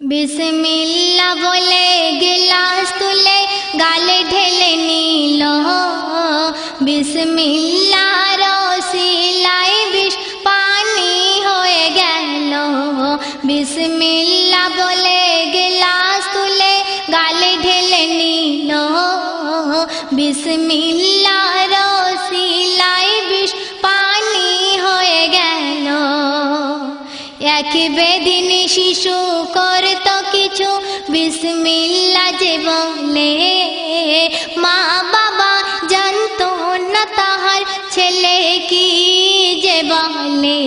বিসমিল্লা বলে গিলাস তুলে গালে ঢেলে নিল, বিসমিল্লা রসিলাই বিষ পানি হয়ে গেল। বিসমিল্লা বলে গিলাস তুলে গালে ঢেলে নিল, বিসমিল্লা রসিলাই বিষ পানি হয়ে গেল। এক বেদিনী শিশু করত কিছু বিসমিল্লা যে বলে, মা বাবা জানতো না তাহার ছেলে কি যে বলে।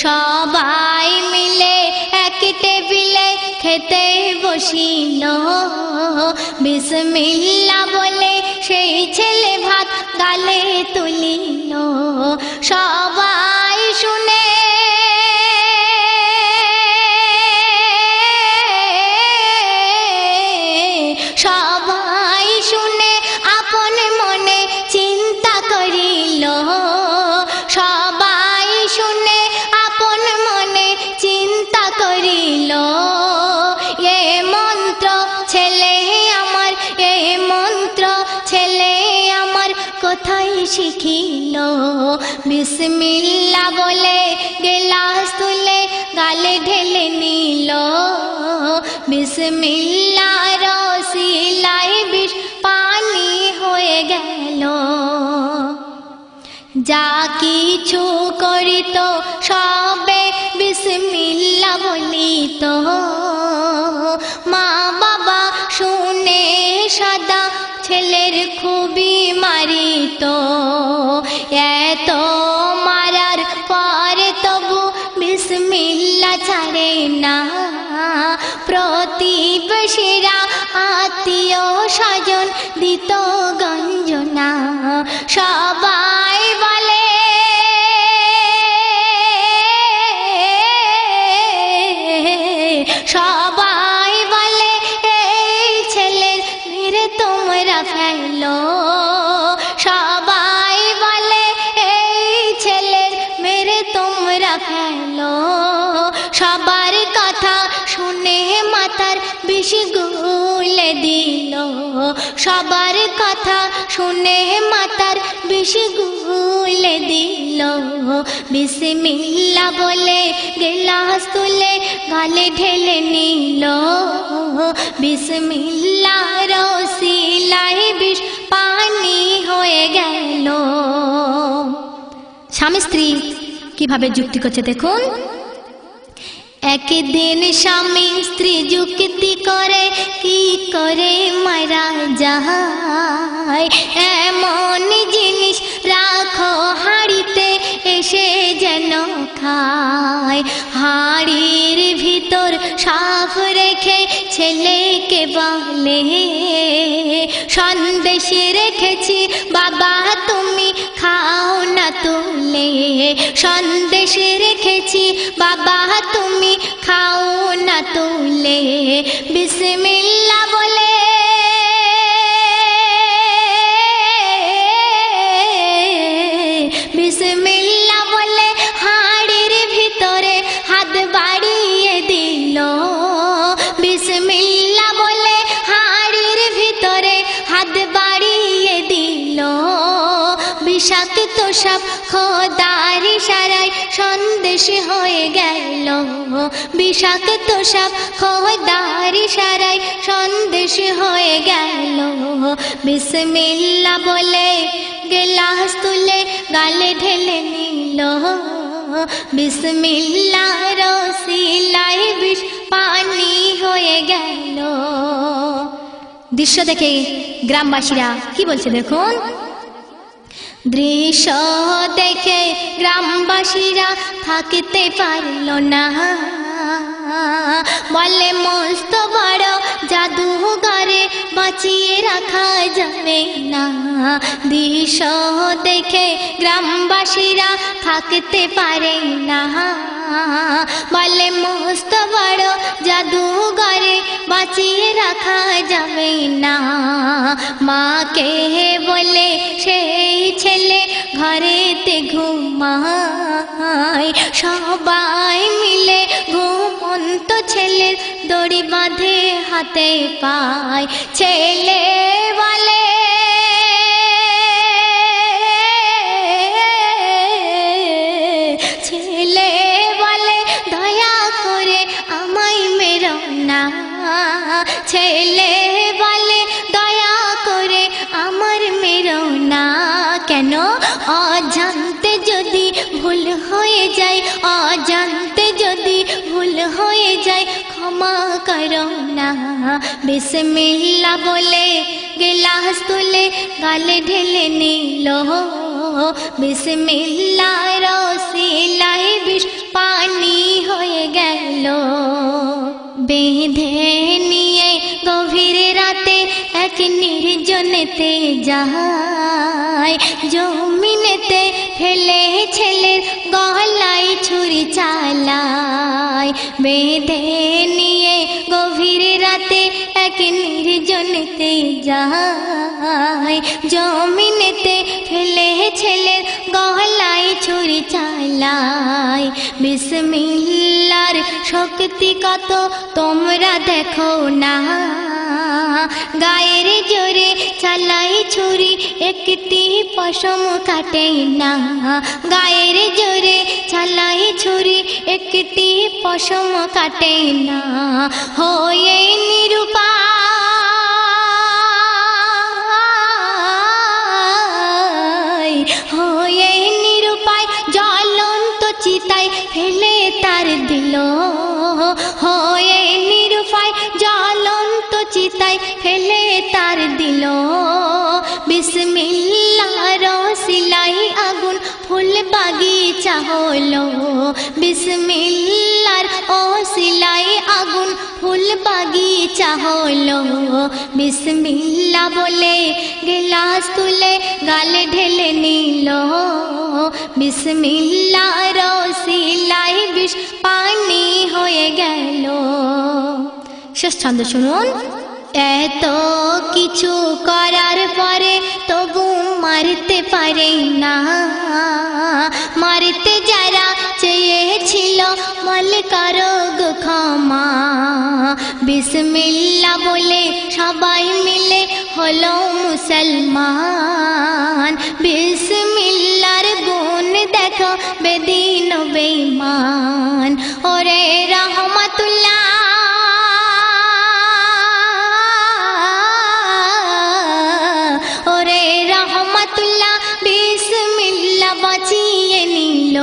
সবাই মিলে এক টেবিলে খেতে বসিল, বিসমিল্লা বলে সেই ছেলে ভাত গালে তুলিল। সবাই শুনে সবাই শুনে আপন মনে চিন্তা করিল, সবাই শুনে আপন মনে চিন্তা করিল। এ মন্ত্র ছেলে আমার, এ মন্ত্র ছেলে আমার কোথায় শিখিল। বিসমিল্লা বলে গিলাস তুলে গালে ঢেলে নিল, বিসমিল্লা রসিলাই বিষ পানি হয়ে গেল। যা কিছু করিত সবে বিসমিল্লা বলিত, মা বাবা শুনে সাদা ছেলের খুবই মারিত। এত মারার পরে তবু বিসমিল্লা ছাড়ে না, প্রতিবেশীরা আত্মীয় স্বজন দিত গঞ্জনা। সবাই বলে সবাই বলে এই ছেলের মেরে তোমরা ফেলো, সবাই বলে এই ছেলের মেরে তোমরা ফেলো। সবার কথা শুনে মাথার বিষ গুলে দিল, সবার কথা শুনে মাথার বিষ গুলে দিল। বিসমিল্লা বলে গিলাস তুলে গালে ঢেলে নিল, বিসমিল্লা রসিলাই বিষ পানি হয়ে গেল। স্বামী স্ত্রী কিভাবে যুক্তি করছে দেখুন। একদিন স্বামী স্ত্রী যুক্তি করে কি করে মারা যায়, এমন জিনিস রাখো হাঁড়িতে এসে যেন খায়। হাঁড়ির ভিতর সাফ রেখে ছেলেকে বলে, সন্দেশ রেখেছি বাবা তুমি খাও না তুলে, সন্দেশ রেখেছি বাবা তুমি খাও না তুলে। বিসমিল্লা বলে বিসমিল্লা বলে হাঁড়ির ভিতরে হাত বাড়িয়ে দিল, বিসমিল্লা বলে হাঁড়ির ভিতরে হাত বাড়িয়ে দিল। বিষাক্ত সাপ খোদার ইশারায় সন্দেশ হয়ে গেল, বিষাক্ত সাপ খোদার ইশারায় সন্দেশ হয়ে গেল। বিসমিল্লা বলে গিলাস তুলে গালে ঢেলে নিল, বিসমিল্লা রসিলাই বিষ পানি হয়ে গেল। দৃশ্য দেখে গ্রামবাসীরা কি বলছে দেখুন। দৃশ্য দেখে গ্রামবাসীরা থাকতে পারল না, বলে মস্ত বড় জাদুঘরে বাঁচিয়ে রাখা যাবে না। দৃশ্য দেখে গ্রামবাসীরা থাকতে পারে না, বলে মস্ত বড় জাদুঘরে বাঁচিয়ে রাখা যাবে না। মাকে বলে সেই ছেলে ঘরেতে ঘুমায়, সবাই মিলে ঘুমন্ত ছেলের দড়ি বাঁধে হাতে পায় ছেলে বলে ছেলে বলে দয়া করে আমায় মেরো না ছেলে বলে দয়া করে আমার মেরো না কেন অজান্তে যদি ভুল হয়ে যায় অজান্তে যদি ভুল হয়ে যায় ক্ষমা করো না বিসমিল্লাহ বলে গিলাস তুলে গালে ঢেলে নিল বিসমিল্লাহ রসিলাই বিষ পানি হয়ে গেল বেঁধে নিয়ে গভীর রাতে এক নির্জনেতে যায় জমিনেতে ফেলে ছেলের গলায় ছুরি চালায় বেঁধে নিয়ে গভীর রাতে এক নির্জনেতে যায় জমিনেতে ফেলে ছেলের গলায় ছুরি চালায় বিসমিল্লাহর শক্তি কত তোমরা দেখো না গায়ের জোরে চালাই ছুরি একটি পশম কাটে না গায়ের জোরে চালাই ছুরি একটি পশম কাটে না হয়ে নিরুপায় হয়ে নিরুপায় জ্বলন্ত চিতায় ফেলে তার দিল হয়ে নিরুপায় জ্বলন্ত চিতায় ফেলে তার দিল বিসমিল্লাহ রসিলাই আগুন ফুল বাগিচা হলো বিসমিল্লাহর ওসিলাই আগুন ফুল বাগিচা হলো বিসমিল্লাহ বলে গিলাস তুলে গালে ঢেলে নিল বিসমিল্লাহ রসিলাই বিষ পানি হয়ে গেল শেষ ছন্দ শুনুন এত কিছু করার পরে তবু মারতে পারে না মারতে যারা চেয়েছিল বল করো গো ক্ষমা বিসমিল্লাহ বলে সবাই মিলে হলো মুসলমান বিসমিল্লাহর গুণ দেখো বেদিন বেঈমান ওরে রহমাতুল্লাহ ওরে রহমাতুল্লাহ বিসমিল্লাহ বাঁচিয়ে নিল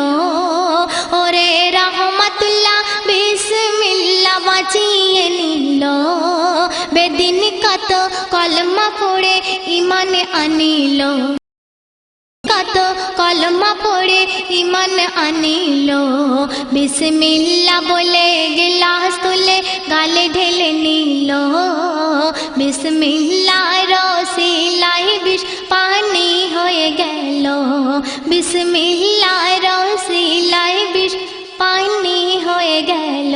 ওরে রহমাতুল্লাহ বিসমিল্লাহ বাঁচিয়ে নিল বেদিন কত কলমা পড়ে ঈমান আনিল কত কলমা পড়ে ঈমান আনিল বিসমিল্লাহ বলে গিলাস তুলে গালে ঢেলে নিল বিসমিল্লাহ রসিলাই বিষ পানি হয়ে গেল বিসমিল্লাহ রসিলাই বিষ পানি হয়ে গেল।